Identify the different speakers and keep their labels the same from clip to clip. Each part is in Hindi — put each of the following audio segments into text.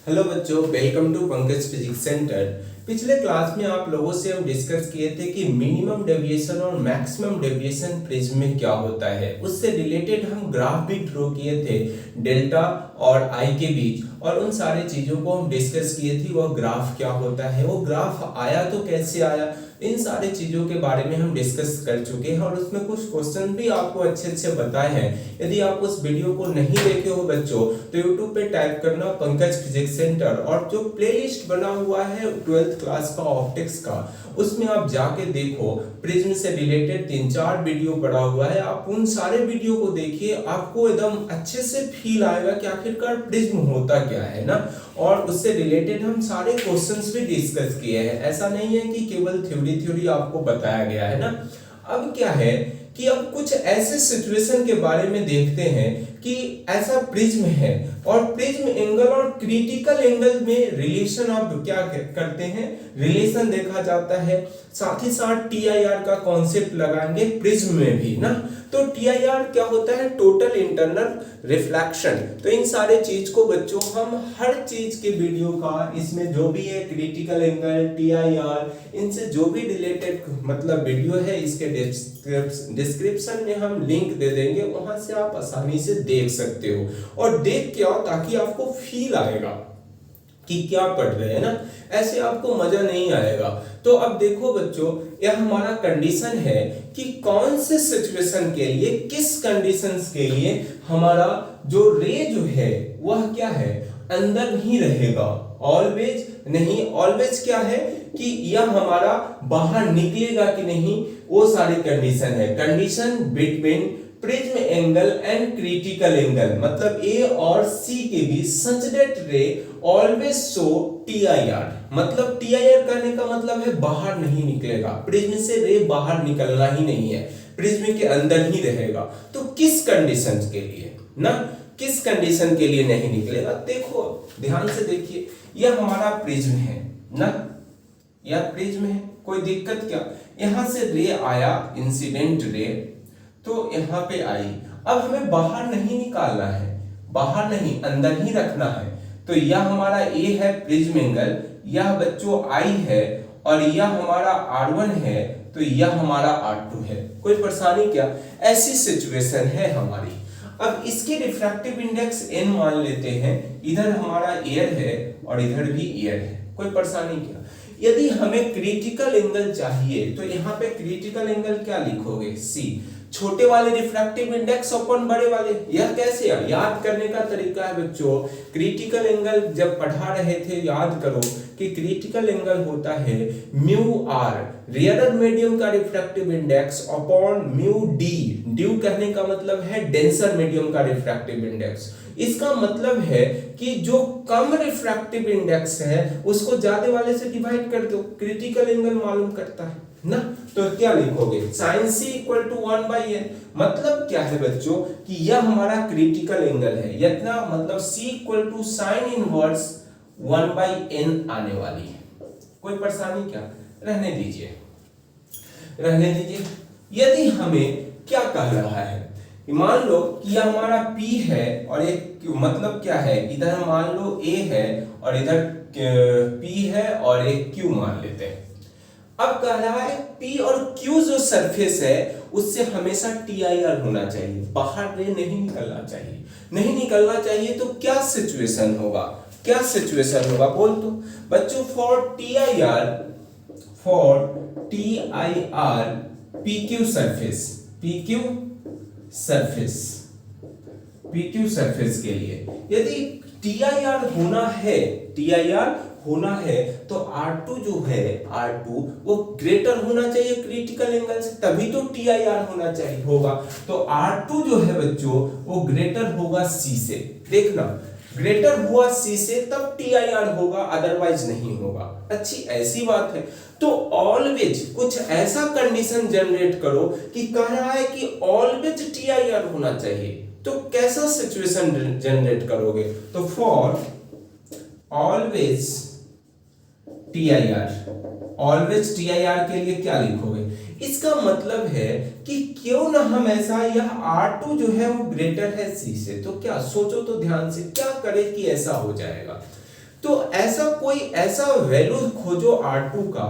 Speaker 1: हेलो बच्चों, welcome to Pankaj physics centre. पिछले क्लास में आप लोगों से हम डिस्कस किए थे कि मिनिमम डेविएशन और मैक्सिमम डेविएशन प्रिज्म में क्या होता है। उससे रिलेटेड हम ग्राफ भी ड्रॉ किए थे डेल्टा और आई के बीच, और उन सारे चीजों को हम डिस्कस किए थी। वह ग्राफ क्या होता है, वो ग्राफ आया तो कैसे आया, इन सारी चीजों के बारे में हम डिस्कस कर चुके हैं और उसमें कुछ क्वेश्चन भी आपको अच्छे अच्छे बताए हैं। यदि आप उस वीडियो को नहीं देखे हो बच्चों, तो यूट्यूब पे टाइप करना पंकज फिजिक्स सेंटर, और जो प्लेलिस्ट बना हुआ है 12th क्लास का ऑप्टिक्स का, उसमें आप जाके देखो। प्रिज्म से रिलेटेड 3-4 वीडियो पड़ा हुआ है, आप उन सारे वीडियो को देखिए, आपको एकदम अच्छे से फील आएगा कि आखिरकार प्रिज्म होता क्या है ना। और उससे रिलेटेड हम सारे क्वेश्चंस भी डिस्कस किए हैं। ऐसा नहीं है कि केवल थ्योरी आपको बताया गया है ना। अब क्या है कि अब कुछ ऐसे सिचुएशन के बारे में देखते हैं कि ऐसा प्रिज्म है और प्रिज्म एंगल और क्रिटिकल एंगल में रिलेशन आप क्या करते हैं, रिलेशन देखा जाता है। साथ ही साथ टीआईआर का कॉन्सेप्ट लगाएंगे प्रिज्म में भी ना। तो टीआईआर क्या होता है, टोटल इंटरनल रिफ्लेक्शन। तो इन सारे चीज को बच्चों हम हर चीज के वीडियो का, इसमें जो भी है क्रिटिकल एंगल, टीआईआर, इनसे जो भी रिलेटेड मतलब वीडियो है, इसके डिस्क्रिप्शन में हम लिंक दे देंगे, वहां से आप आसानी से देख सकते हो। और देख के आओ ताकि आपको फील आएगा कि क्या पढ़ रहे हैं ना, ऐसे आपको मजा नहीं आएगा। तो अब देखो बच्चों, यह हमारा कंडीशन है कि कौन से सिचुएशन के लिए, किस कंडीशंस के लिए हमारा जो रे जो है वह क्या है, अंदर नहीं रहेगा, ऑलवेज नहीं। ऑलवेज क्या है कि यह हमारा बाहर निकलेगा कि नहीं, वो सारी कंडीशन है। Condition between prism angle and critical angle, मतलब ए और सी के बीच, सच दैट रे ऑलवेज शो टीआईआर। मतलब टीआईआर करने का मतलब है बाहर नहीं निकलेगा, प्रिज्म से रे बाहर निकलना ही नहीं है, प्रिज्म के अंदर ही रहेगा। तो किस कंडीशन के लिए ना, किस कंडीशन के लिए नहीं निकलेगा, देखो ध्यान से देखिए। यह हमारा प्रिज्म है ना, यह प्रिज्म है, कोई दिक्कत क्या। यहां से रे आया, इंसिडेंट रे, तो यहां पे आई। अब हमें बाहर नहीं निकालना है, बाहर नहीं, अंदर ही रखना है। तो यह हमारा ए है प्रिज्म एंगल, यह बच्चों आई है, और यह हमारा R1 है, तो यह हमारा R2 है। कोई परेशानी क्या, ऐसी सिचुएशन है हमारी। अब इसके रिफ्रैक्टिव इंडेक्स n मान लेते हैं, इधर हमारा एयर है और इधर भी एयर है, कोई परेशानी क्या। यदि हमें क्रिटिकल एंगल चाहिए तो यहाँ पे क्रिटिकल एंगल क्या लिखोगे, C, छोटे वाले रिफ्रैक्टिव इंडेक्स अपन बड़े वाले। यह कैसे याद करने का तरीका है बच्चों, क्रिटिकल एंगल जब पढ़ा रहे थे याद करो कि क्रिटिकल एंगल होता है म्यू आर, रेयर मीडियम का refractive index, upon mu D. Due कहने का मतलब है डेंसर मीडियम का रिफ्रैक्टिव इंडेक्स। इसका मतलब है कि जो कम रिफ्रैक्टिव इंडेक्स है उसको ज्यादा वाले से डिवाइड कर दो, क्रिटिकल एंगल मालूम करता है ना। तो क्या लिखोगे, sin c equal to 1/n। मतलब क्या है बच्चों कि यह हमारा क्रिटिकल एंगल है, इतना मतलब c equal to sin inverse 1/n आने वाली है। कोई परेशानी क्या, रहने दीजिए, रहने दीजिए। यदि हमें क्या कह रहा है, मान लो कि यह हमारा P है और एक मतलब क्या है, इधर मान लो A है और इधर P है और एक Q मान लेते हैं। अब कह रहा है P और Q जो सरफेस है उससे हमेशा TIR होना चाहिए, बाहर रे नहीं निकलना चाहिए, नहीं निकलना चाहिए। तो क्या सिचुएशन होगा, क्या सिचुएशन होगा बोल तो बच्चों। For TIR PQ surface, PQ surface के लिए यदि TIR होना है तो R2 जो है, R2 वो ग्रेटर होना चाहिए क्रिटिकल एंगल से, तभी तो TIR होना चाहिए होगा। तो R2 जो है बच्चों वो ग्रेटर होगा C से, देखना ग्रेटर हुआ C से तब TIR होगा, अदरवाइज नहीं होगा। अच्छी ऐसी बात है। तो ऑलवेज कुछ ऐसा कंडीशन जनरेट करो कि कह रहा है कि ऑलवेज TIR होना चाहिए। तो कैसा सिचुएशन जनरेट करोगे, तो फॉर ऑलवेज TIR के लिए क्या लिखोगे, इसका मतलब है कि क्यों ना हम ऐसा, यह R2 जो है वो ग्रेटर है C से, तो क्या सोचो तो ध्यान से क्या करे कि ऐसा हो जाएगा। तो ऐसा कोई ऐसा वैल्यू खोजो R2 का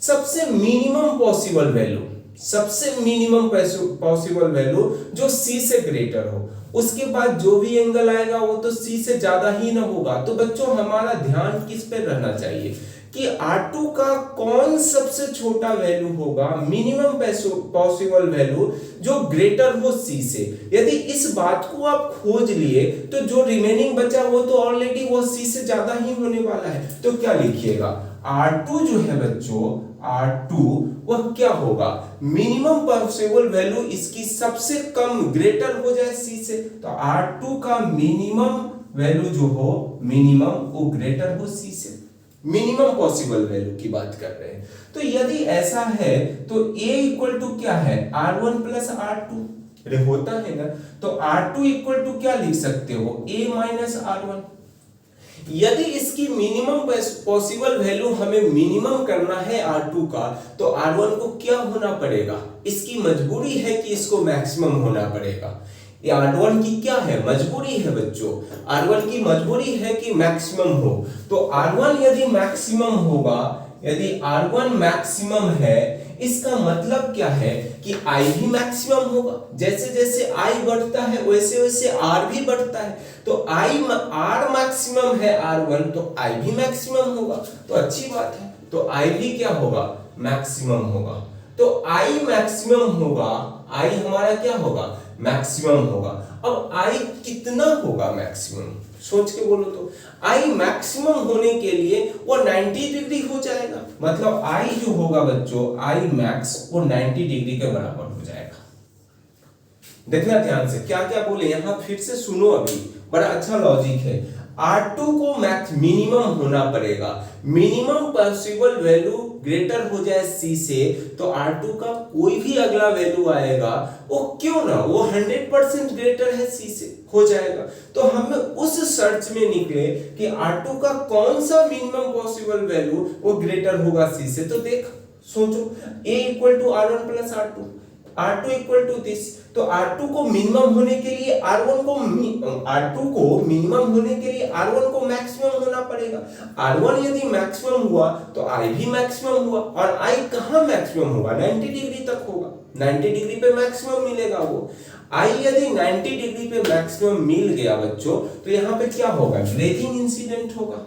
Speaker 1: सबसे मिनिमम पॉसिबल वैल्यू, सबसे मिनिमम पॉसिबल वैल्यू जो C से ग्रेटर हो, उसके बाद जो भी एंगल आएगा वो तो C से ज्यादा ही ना होगा। तो बच्चों हमारा ध्यान किस पे रहना चाहिए कि R2 का कौन सबसे छोटा वैल्यू होगा, मिनिमम पॉसिबल वैल्यू जो ग्रेटर हो C से। यदि इस बात को आप खोज लिए तो जो रिमेनिंग बचा वो तो ऑलरेडी वो C से ज्यादा ही होने वाला है। तो क्या लिखिएगा, R2 जो है बच्चों, R2 वह क्या होगा, मिनिमम पॉसिबल वैल्यू इसकी सबसे कम ग्रेटर हो जाए C से, तो R2 का मिनिमम वैल्यू जो हो, मिनिमम वो ग्रेटर हो C से। मिनिमम पॉसिबल वैल्यू की बात कर रहे हैं। तो यदि ऐसा है तो A इक्वल टू क्या है, R1 प्लस R2, अरे होता है ना। तो R2 इक्वल टू क्या लिख सकते हो, A माइनस R1। यदि इसकी मिनिमम पॉसिबल वैल्यू हमें मिनिमम करना है R2 का, तो R1 को क्या होना पड़ेगा, इसकी मजबूरी है कि इसको मैक्सिमम होना पड़ेगा। ये R1 की क्या है, मजबूरी है बच्चों, R1 की मजबूरी है कि मैक्सिमम हो। तो R1 यदि मैक्सिमम होगा, यदि R1 मैक्सिमम है, इसका मतलब क्या है कि I भी मैक्सिमम होगा। जैसे जैसे I बढ़ता है वैसे वैसे R भी बढ़ता है। तो R मैक्सिमम है R1, तो I भी मैक्सिमम होगा, तो अच्छी बात है। तो I भी क्या होगा, मैक्सिमम होगा। तो I मैक्सिमम होगा, I हमारा क्या होगा, मैक्सिमम होगा। अब I कितना होगा मैक्सिमम, सोच के बोलो तो। I मैक्सिमम होने के लिए वो 90 डिग्री हो जाएगा, मतलब I जो होगा बच्चों, I मैक्स वो 90 डिग्री के बराबर हो जाएगा। देखना ध्यान से क्या क्या बोले, यहां फिर से सुनो, अभी बड़ा अच्छा लॉजिक है। R2 को मैक्स मिनिमम होना पड़ेगा, मिनिमम पॉसिबल वैल्यू ग्रेटर हो जाए C से, तो R2 का कोई भी अगला वैल्यू आएगा वो क्यों ना वो 100% ग्रेटर है C से हो जाएगा। तो हम उस सर्च में निकले कि R2 का कौन सा मिनिमम पॉसिबल वैल्यू वो ग्रेटर होगा C से। तो देख सोचो, A equal to R1 plus R2, R2 equal to this. तो R2 को मिनिमम होने के लिए R1 को मिनिमम होने के लिए R1 को मैक्सिमम होना पड़ेगा। R1 यदि मैक्सिमम हुआ तो I भी मैक्सिमम हुआ, और I कहां मैक्सिमम होगा, 90 डिग्री तक होगा, 90 डिग्री पे मैक्सिमम मिलेगा वो। I यदि 90 डिग्री पे मैक्सिमम मिल गया बच्चों, तो यहां पे क्या होगा, ग्रेजिंग इंसिडेंट होगा,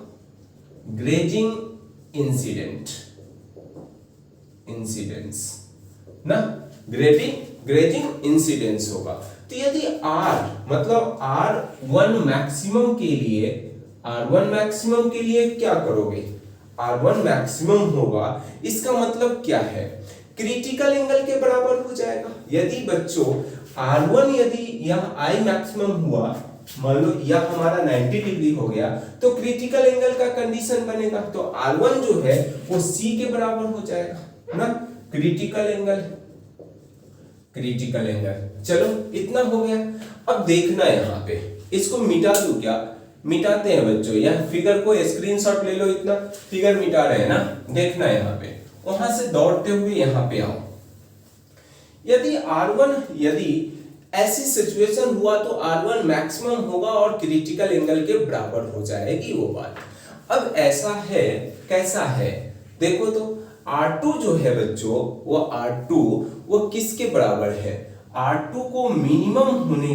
Speaker 1: ग्रेजिंग इंसिडेंस ना, ग्रेजिंग इंसिडेंस होगा। तो यदि R मतलब R1 मैक्सिमम के लिए क्या करोगे, R1 मैक्सिमम होगा, इसका मतलब क्या है, क्रिटिकल एंगल के बराबर हो जाएगा। यदि बच्चों R1 यदि यह I मैक्सिमम हुआ, मान लो यह हमारा 90 डिग्री हो गया, तो क्रिटिकल एंगल का कंडीशन बनेगा, तो R1 जो है वो C के बराबर हो जाएगा ना, क्रिटिकल एंगल। चलो इतना हो गया। अब देखना यहाँ पे, इसको मिटा दूं क्या, मिटाते हैं बच्चों, यह फिगर को स्क्रीनशॉट ले लो, इतना फिगर मिटा रहे हैं ना। देखना यहाँ पे, वहां से दौड़ते हुए यहाँ पे आओ। यदि यदि ऐसी सिचुएशन हुआ तो R1 मैक्सिमम होगा और क्रिटिकल एंगल के बराबर हो जाएगी वो बात। अब ऐसा है, कैसा है, देखो तो R2 जो है बच्चों, वो R2 वो किसके बराबर है, R2 को मिनिमम होने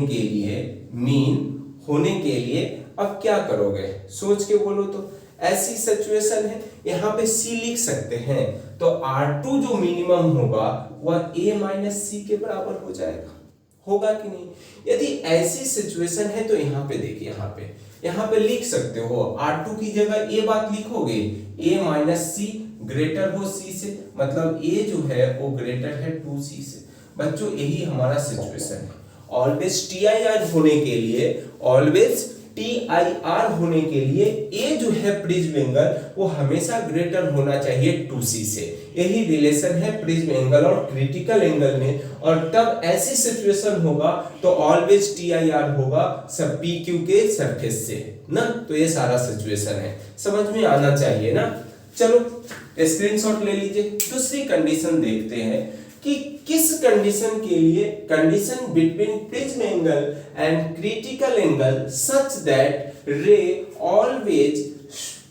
Speaker 1: के लिए अब क्या करोगे, सोच के बोलो तो। ऐसी सिचुएशन है, यहाँ पे C लिख सकते हैं, तो R2 जो मिनिमम होगा वह A माइनस C के बराबर हो जाएगा, होगा कि नहीं। यदि ऐसी सिचुएशन है तो यहाँ पे देखिए, यहाँ पे लिख सकते हो, R2 की जगह A बात लिखोगे, A माइनस C ग्रेटर हो C से, मतलब A जो है वो ग्रेटर है 2C से। बच्चों यही हमारा सिचुएशन है। ऑलवेज TIR होने के लिए A जो है प्रिज्म एंगल वो हमेशा ग्रेटर होना चाहिए 2C से। यही रिलेशन है प्रिज्म एंगल और क्रिटिकल एंगल में, और तब ऐसी सिचुएशन होगा तो ऑलवेज TIR होगा सब PQ के सरफेस से ना। तो ये सारा सिचुएशन है, समझ में आना चाहिए ना। चलो स्क्रीनशॉट ले लीजिए। दूसरी कंडीशन देखते हैं कि किस कंडीशन के लिए, condition between prism angle and critical angle such that रे ऑलवेज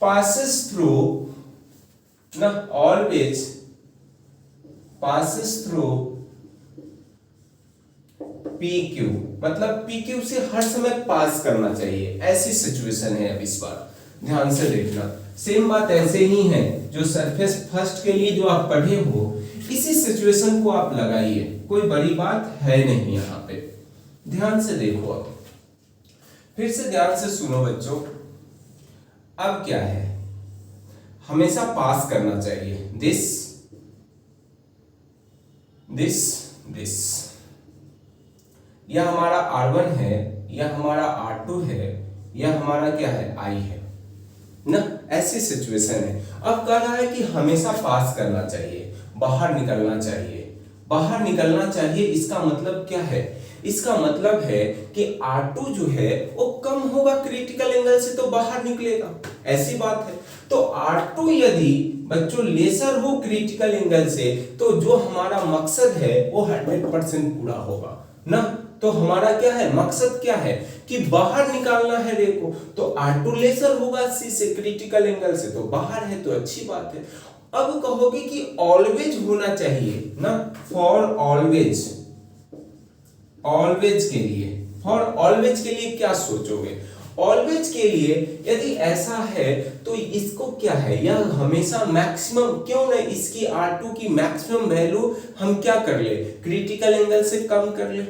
Speaker 1: passes through ना, always passes through PQ, मतलब PQ से हर समय पास करना चाहिए, ऐसी सिचुएशन है। अब इस बार ध्यान से देखना, सेम बात ऐसे ही है जो सरफेस फर्स्ट के लिए जो आप पढ़े हो, इसी सिचुएशन को आप लगाइए, कोई बड़ी बात है नहीं यहाँ पे। ध्यान से देखो, अब फिर से ध्यान से सुनो बच्चों। अब क्या है, हमेशा पास करना चाहिए, दिस दिस दिस, यह हमारा R1 है, यह हमारा R2 है, यह हमारा क्या है, I है ना, ऐसी सिचुएशन है। अब कह रहा है कि हमेशा पास करना चाहिए, बाहर निकलना चाहिए, बाहर निकलना चाहिए। इसका मतलब क्या है, इसका मतलब है कि R2 जो है वो कम होगा क्रिटिकल एंगल से, तो बाहर निकलेगा, ऐसी बात है। तो R2 यदि बच्चों लेसर हो क्रिटिकल एंगल से, तो जो हमारा मकसद है वो 100% पूरा होगा ना। तो हमारा क्या है, मकसद क्या है कि बाहर निकालना है रे को, तो R2 लेसर होगा C से क्रिटिकल एंगल से, तो बाहर है, तो अच्छी बात है। अब कहोगे कि ऑलवेज होना चाहिए ना, फॉर ऑलवेज, ऑलवेज के लिए, फॉर ऑलवेज के लिए क्या सोचोगे, ऑलवेज के लिए यदि ऐसा है तो इसको क्या है, यह हमेशा मैक्सिमम, क्यों ना इसकी R2 की मैक्सिमम वैल्यू हम क्या कर ले, क्रिटिकल एंगल से कम कर ले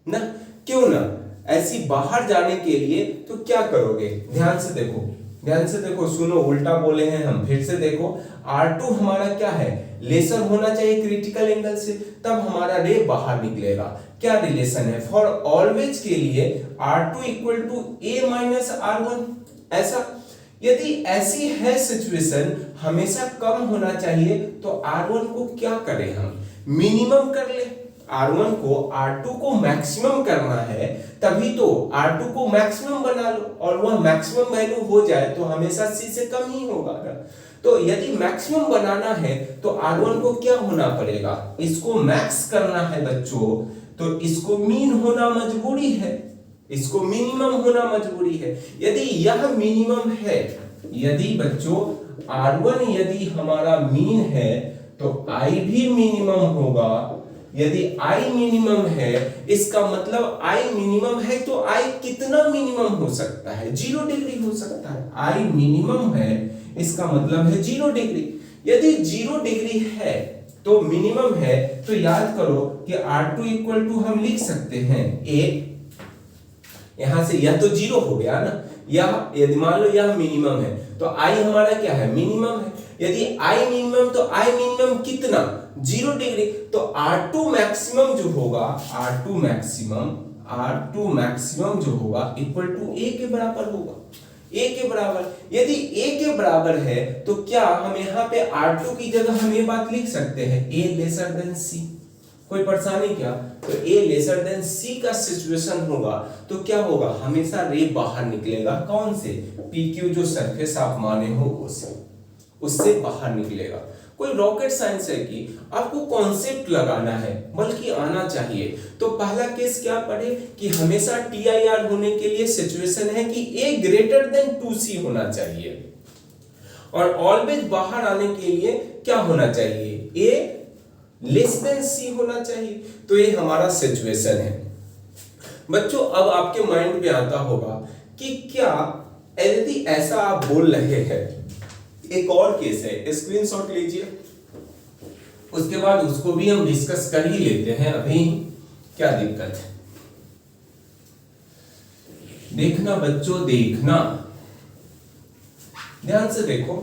Speaker 1: ना, क्यों ना। ऐसी बाहर जाने के लिए तो क्या करोगे, ध्यान से देखो, ध्यान से देखो, सुनो, उल्टा बोले हैं हम, फिर से देखो। R2 हमारा क्या है, लेसर होना चाहिए क्रिटिकल एंगल से, तब हमारा रे बाहर निकलेगा। क्या रिलेशन है, फॉर ऑलवेज के लिए R2 equal to A minus R1, ऐसा। यदि ऐसी है सिचुएशन, हमेशा कम होना चाहिए, तो R1 को क्या करें हम, मिनिमम कर ले। R1 को R2 को मैक्सिमम करना है, तभी तो R2 को मैक्सिमम बना लो, और वह मैक्सिमम वैल्यू हो जाए तो हमेशा C से कम ही होगा ना। तो यदि मैक्सिमम बनाना है तो R1 को क्या होना पड़ेगा, इसको मैक्स करना है बच्चों, तो इसको मीन होना मजबूरी है, इसको मिनिमम होना मजबूरी है। यदि यह मिनिमम है, यदि बच्चों R1 यदि हमारा मीन है, तो I भी मिनिमम होगा। यदि I मिनिमम है, इसका मतलब I मिनिमम है, तो I कितना मिनिमम हो सकता है, 0 डिग्री हो सकता है। I मिनिमम है, इसका मतलब है 0 डिग्री। यदि 0 डिग्री है तो मिनिमम है, तो याद करो कि R2 इक्वल टू हम लिख सकते हैं A, यहां से यह तो 0 हो गया ना, यह यदि मान लो यह मिनिमम है, तो I हमारा क्या है, मिनिमम है। यदि I मिनिमम, तो I मिनिमम कितना, 0 डिग्री, तो R2 मैक्सिमम जो होगा, R2 मैक्सिमम जो होगा इक्वल टू A के बराबर होगा, A के बराबर। यदि A के बराबर है तो क्या हम यहाँ पे R2 की जगह हम ये बात लिख सकते हैं, A लेसर देन C, कोई परेशानी क्या। तो A लेसर देन C का सिचुएशन होगा तो क्या होगा, हमेशा रे बाहर निकलेगा, कौन से, PQ जो सरफेस आप माने हो उससे बाहर निकलेगा। कोई रॉकेट साइंस है कि आपको कॉन्सेप्ट लगाना है, बल्कि आना चाहिए। तो पहला केस क्या पढ़े कि हमेशा TIR होने के लिए सिचुएशन है कि A ग्रेटर देन 2C होना चाहिए, और ऑलवेज बाहर आने के लिए क्या होना चाहिए, A लेस देन C होना चाहिए। तो ये हमारा सिचुएशन है बच्चों। अब आपके माइंड में आता होगा कि क्या यदि ऐसा आप बोल रहे हैं, एक और केस है, स्क्रीनशॉट लीजिए, उसके बाद उसको भी हम डिस्कस कर ही लेते हैं अभी, क्या दिक्कत है। देखना बच्चों, देखना, ध्यान से देखो।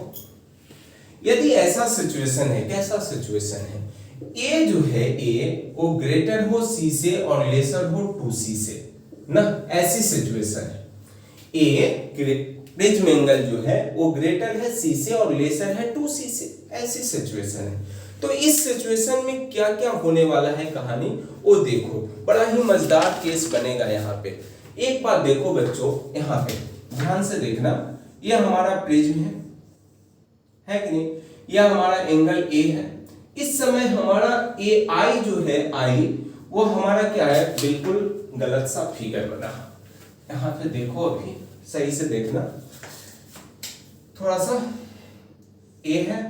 Speaker 1: यदि ऐसा सिचुएशन है, कैसा सिचुएशन है, A जो है A वो ग्रेटर हो C से और लेसर हो 2C से ना, ऐसी सिचुएशन है। A प्रिज्म एंगल जो है वो ग्रेटर है C से और लेसर है 2C से, ऐसी सिचुएशन है। तो इस सिचुएशन में क्या क्या होने वाला है कहानी, वो देखो, बड़ा ही मजेदार केस बनेगा यहाँ पे। एक बात देखो बच्चों, यहाँ पे ध्यान से देखना, यह हमारा प्रिज्म है कि नहीं, यह हमारा एंगल A है। इस समय हमारा AI जो है I, वो हमारा क्या है, बिल्कुल गलत सा फिगर बना। यहाँ पे देखो, अभी सही से देखना, थोड़ा सा ए है।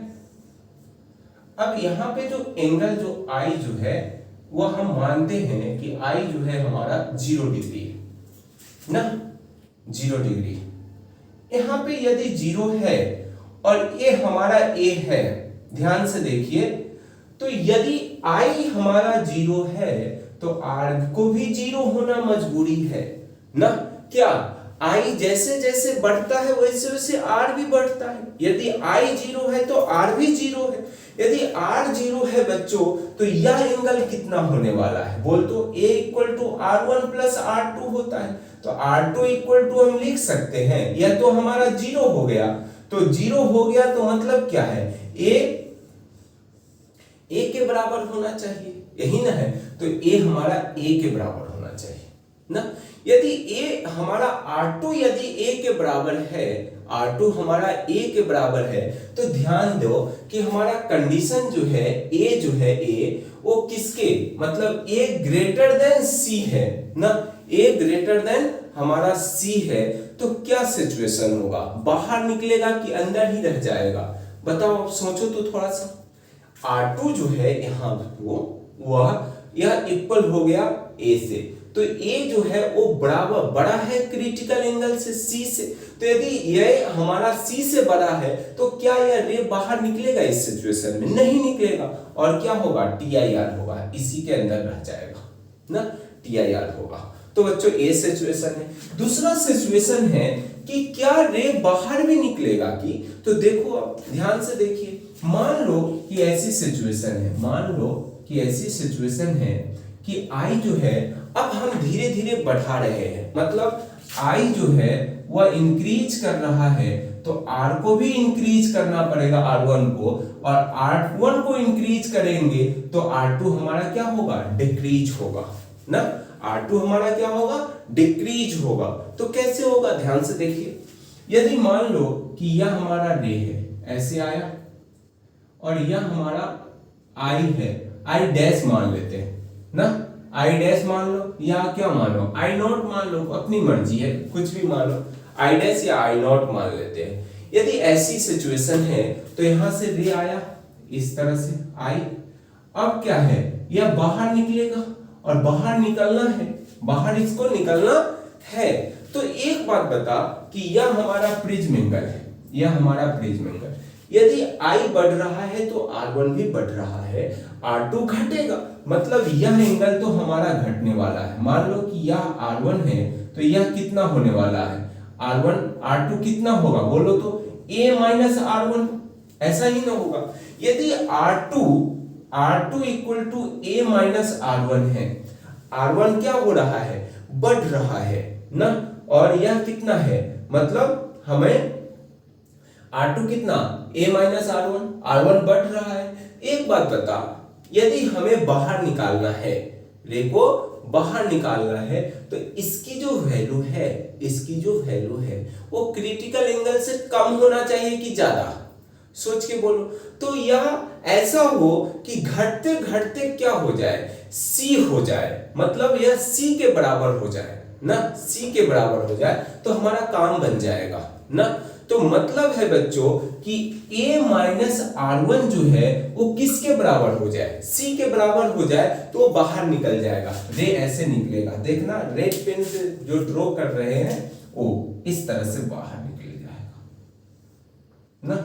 Speaker 1: अब यहाँ पे जो एंगल जो आई जो है वो हम मानते हैं कि आई जो है हमारा 0 डिग्री है ना, 0 डिग्री। यहाँ पे यदि 0 है और ये हमारा ए है, ध्यान से देखिए, तो यदि आई हमारा 0 है तो आर को भी 0 होना मजबूरी है ना। क्या आई जैसे जैसे बढ़ता है वैसे वैसे आर भी बढ़ता है। यदि आई 0 है तो आर भी 0 है। यदि आर 0 है बच्चों तो यह एंगल कितना होने वाला है, बोल तो A equal to R1 plus R2 होता है। तो R2 इक्वल टू हम लिख सकते हैं, यह तो हमारा 0 हो गया, तो 0 हो गया तो मतलब क्या है, A के बराबर होना चाहिए, यही ना है। तो A हमारा A के बराबर होना चाहिए ना। यदि A हमारा R2 यदि A के बराबर है, R2 हमारा A के बराबर है, तो ध्यान दो कि हमारा कंडीशन जो है A जो है A वो किसके, मतलब A ग्रेटर देन C है ना। A ग्रेटर देन हमारा C है, तो क्या सिचुएशन होगा, बाहर निकलेगा कि अंदर ही रह जाएगा, बताओ, सोचो तो थोड़ा सा। R2 जो है यहाँ वह यह इक्वल हो गया A से, तो A जो है वो बराबर बड़ा है क्रिटिकल एंगल से C से। तो यदि यह हमारा C से बड़ा है तो क्या यह रे बाहर निकलेगा इस सिचुएशन में, नहीं निकलेगा। और क्या होगा, TIR होगा, इसी के अंदर रह जाएगा ना, TIR होगा। तो बच्चों ये सिचुएशन है। दूसरा सिचुएशन है कि क्या रे बाहर भी निकलेगा की, तो देखो अब ध्यान से देखिए, मान लो कि ऐसी सिचुएशन है, मान लो कि ऐसी सिचुएशन है कि आई जो है अब हम धीरे धीरे बढ़ा रहे हैं, मतलब आई जो है वह इंक्रीज कर रहा है, तो आर को भी इंक्रीज करना पड़ेगा, R1 को, और R1 को इंक्रीज करेंगे तो R2 हमारा क्या होगा, डिक्रीज होगा ना। R2 हमारा क्या होगा, डिक्रीज होगा। तो कैसे होगा, ध्यान से देखिए, यदि मान लो कि यह हमारा रे है, ऐसे आया, और यह हमारा आई है, आई डैश मान लेते हैं ना, आई डैश मान लो या क्या मान लो, आई नॉट मान लो, अपनी मर्जी है, कुछ भी मान लो, आई डैश या आई नॉट मान लेते हैं। यदि ऐसी सिचुएशन है तो यहां से रे आया इस तरह से आई, अब क्या है, यह बाहर निकलेगा और बाहर निकलना है, बाहर इसको निकलना है। तो एक बात बता कि यह हमारा प्रिज्म एंगल है, यह हमारा प्रिज्म एंगल, यदि I बढ़ रहा है तो R1 भी बढ़ रहा है, R2 घटेगा, मतलब यह एंगल तो हमारा घटने वाला है। मान लो कि यह R1 है तो यह कितना होने वाला है, R1 R2 कितना होगा, बोलो तो A माइनस R1, ऐसा ही ना होगा। यदि R2 equal to A minus R1 है, R1 क्या हो रहा है, बढ़ रहा है ना, और यह कितना है, मतलब हमें R2 कितना, A माइनस R1 बढ़ रहा है। एक बात बता, यदि हमें बाहर निकालना है, रे को बाहर निकालना है, तो इसकी जो वैल्यू है, इसकी जो वैल्यू है वो क्रिटिकल एंगल से कम होना चाहिए कि ज्यादा, सोच के बोलो। तो यह ऐसा हो कि घटते घटते क्या हो जाए, C हो जाए, मतलब यह C के बराबर हो जाए ना, C के बराबर हो जाए तो हमारा काम बन जाएगा ना। तो मतलब है बच्चों कि A माइनस R1 जो है वो किसके बराबर हो जाए, C के बराबर हो जाए तो वो बाहर निकल जाएगा, रे ऐसे निकलेगा, देखना रेड पेन से जो ड्रॉ कर रहे हैं वो इस तरह से बाहर निकल जाएगा ना,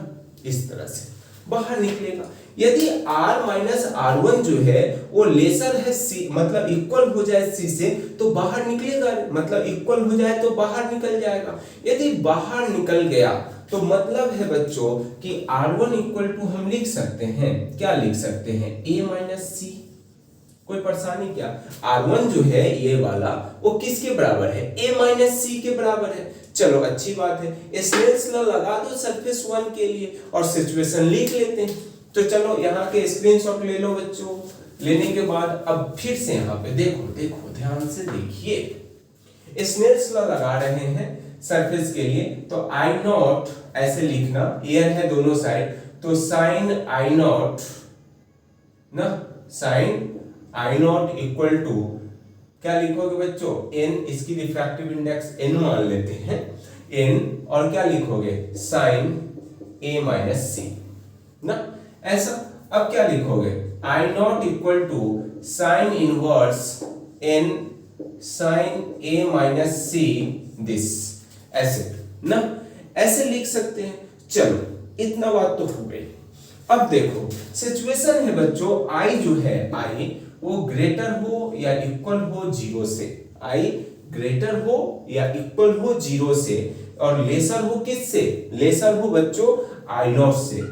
Speaker 1: इस तरह से बाहर निकलेगा। यदि R माइनस R1 जो है वो लेसर है C, मतलब इक्वल हो जाए C से, तो बाहर निकलेगा, मतलब इक्वल हो जाए तो बाहर निकल जाएगा। यदि बाहर निकल गया तो मतलब है बच्चों कि R1 इक्वल टू हम लिख सकते हैं, क्या लिख सकते हैं, A माइनस C, कोई परेशानी क्या। R1 जो है ये वाला वो किसके बराबर है, A माइनस C के बराबर है। चलो अच्छी बात है, स्नेल्स लॉ लगा दो सरफेस 1 के लिए और सिचुएशन लिख लेते हैं। तो चलो यहाँ के स्क्रीनशॉट ले लो बच्चों, लेने के बाद अब फिर से यहाँ पे देखो, देखो ध्यान से देखिए, स्नेल्स लॉ लगा रहे हैं सरफेस के लिए, तो आई नॉट ऐसे लिखना, एयर है दोनों साइड, तो साइन आई नॉट ना, sine i not equal to क्या लिखोगे बच्चों, n, इसकी रिफ्रैक्टिव इंडेक्स n मान लेते हैं n, और क्या लिखोगे, साइन a माइनस सी ना, ऐसा। अब क्या लिखोगे, I not equal to sine inverse n sine a minus see this, ऐसे ना, ऐसे लिख सकते हैं। चलो इतना बात तो हो गई। अब देखो सिचुएशन है बच्चों, i जो है i वो ग्रेटर हो या इक्वल हो जीरो से, i ग्रेटर हो या इक्वल हो जीरो से, और लेसर हो किससे, लेसर हो बच्चों आई नॉट से,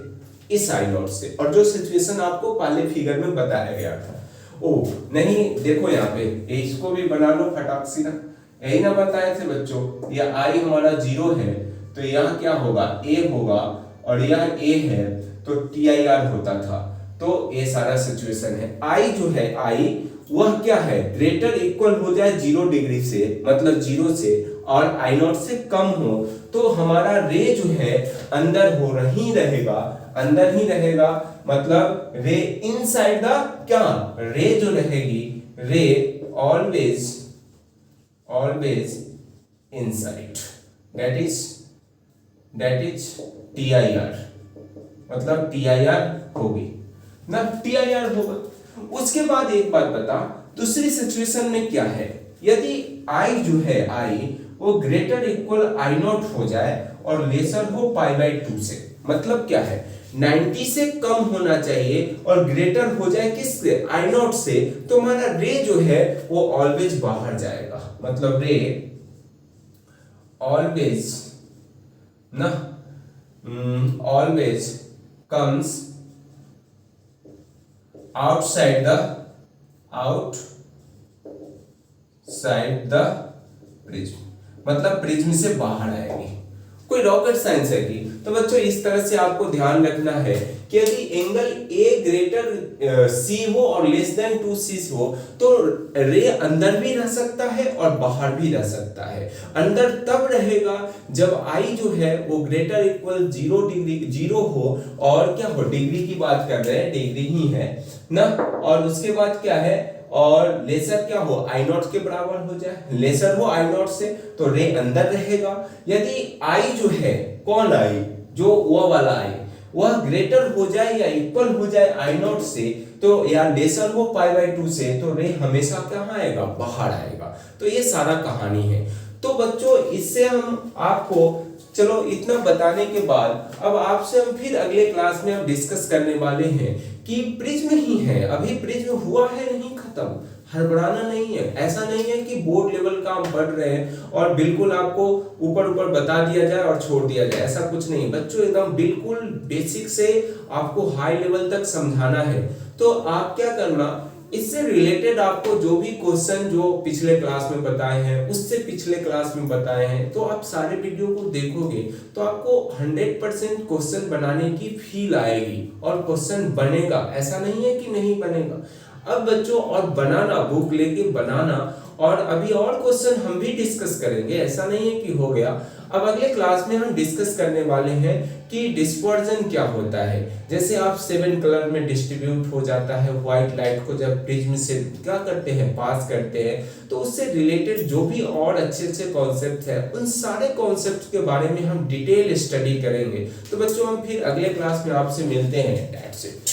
Speaker 1: इस आई नॉट से। और जो सिचुएशन आपको पहले फिगर में बताया गया था, ओ नहीं देखो यहाँ पे, इसको भी बना लो फटाक से ना, यही ना बताए थे बच्चों, ये आई हमारा जीरो है तो यहाँ क्या होगा, a होगा, और यहाँ a है तो TIR होता था। तो ये सारा सिचुएशन है। I जो है I वह क्या है, ग्रेटर इक्वल हो जाए 0 डिग्री से, मतलब 0 से, और I नॉट से कम हो, तो हमारा रे जो है अंदर हो रही रहेगा, अंदर ही रहेगा, मतलब रे इनसाइड द क्या, रे जो रहेगी, रे always inside, that is TIR, मतलब TIR होगी ना, TIR होगा। उसके बाद एक बात बता, दूसरी सिचुएशन में क्या है, यदि I जो है I वो ग्रेटर इक्वल आई नॉट हो जाए और लेसर हो π/2 से, मतलब क्या है, 90 से कम होना चाहिए और ग्रेटर हो जाए किससे, आई नॉट से, तो हमारा रे जो है वो ऑलवेज बाहर जाएगा, मतलब रे ऑलवेज ना, always comes outside the prism, मतलब प्रिज्म से बाहर आएगी। कोई रॉकेट साइंस है कि, तो बच्चों इस तरह से आपको ध्यान रखना है कि यदि एंगल A ग्रेटर C हो और लेस देन 2C हो, तो रे अंदर भी रह सकता है और बाहर भी रह सकता है। अंदर तब रहेगा जब I जो है वो ग्रेटर इक्वल 0 डिग्री 0 हो, और क्या हो, डिग्री की बात कर रहे हैं, डिग्री ही है ना, और उसके बाद क्या है, और लेसर क्या हो, आई नॉट के बराबर हो जाए, लेसर हो आई नॉट से, तो रे अंदर रहेगा। यदि आई जो है, कौन आई, जो वो वाला आई, वह ग्रेटर हो जाए या इक्वल हो जाए आई नॉट से, तो या लेसर हो π/2 से, तो रे हमेशा कहाँ आएगा, बाहर आएगा। तो ये सारा कहानी है। तो बच्चों इससे हम आपको, चलो इतना बताने के बाद अब आपसे हम फिर अगले क्लास में हम डिस्कस करने वाले हैं कि प्रिज्म ही है, अभी प्रिज्म हुआ है नहीं खत्म, हड़बड़ाना नहीं है। ऐसा नहीं है कि बोर्ड लेवल का हम पढ़ रहे हैं और बिल्कुल आपको ऊपर ऊपर बता दिया जाए और छोड़ दिया जाए, ऐसा कुछ नहीं बच्चों, एकदम बिल्कुल बेसिक से आपको हाई लेवल तक समझाना है। तो आप क्या करना, इससे रिलेटेड आपको जो भी क्वेश्चन जो पिछले क्लास में बताए हैं, उससे पिछले क्लास में बताए हैं, तो आप सारे वीडियो को देखोगे तो आपको 100% क्वेश्चन बनाने की फील आएगी और क्वेश्चन बनेगा, ऐसा नहीं है कि नहीं बनेगा। अब बच्चों और बनाना, बुक लेके बनाना, और अभी और क्वेश्चन हम भी डिस्कस करेंगे, ऐसा नहीं है कि हो गया। अब अगले क्लास में हम डिस्कस करने वाले हैं कि डिस्पर्जन क्या होता है। जैसे आप 7 कलर में डिस्ट्रीब्यूट हो जाता है व्हाइट लाइट को जब प्रिज्म से क्या करते हैं, पास करते हैं, तो उससे रिलेटेड जो भी और अच्छे अच्छे कॉन्सेप्ट है, उन सारे कॉन्सेप्ट के बारे में हम डिटेल स्टडी करेंगे। तो बच्चों हम फिर अगले क्लास में आपसे मिलते हैं। That's it.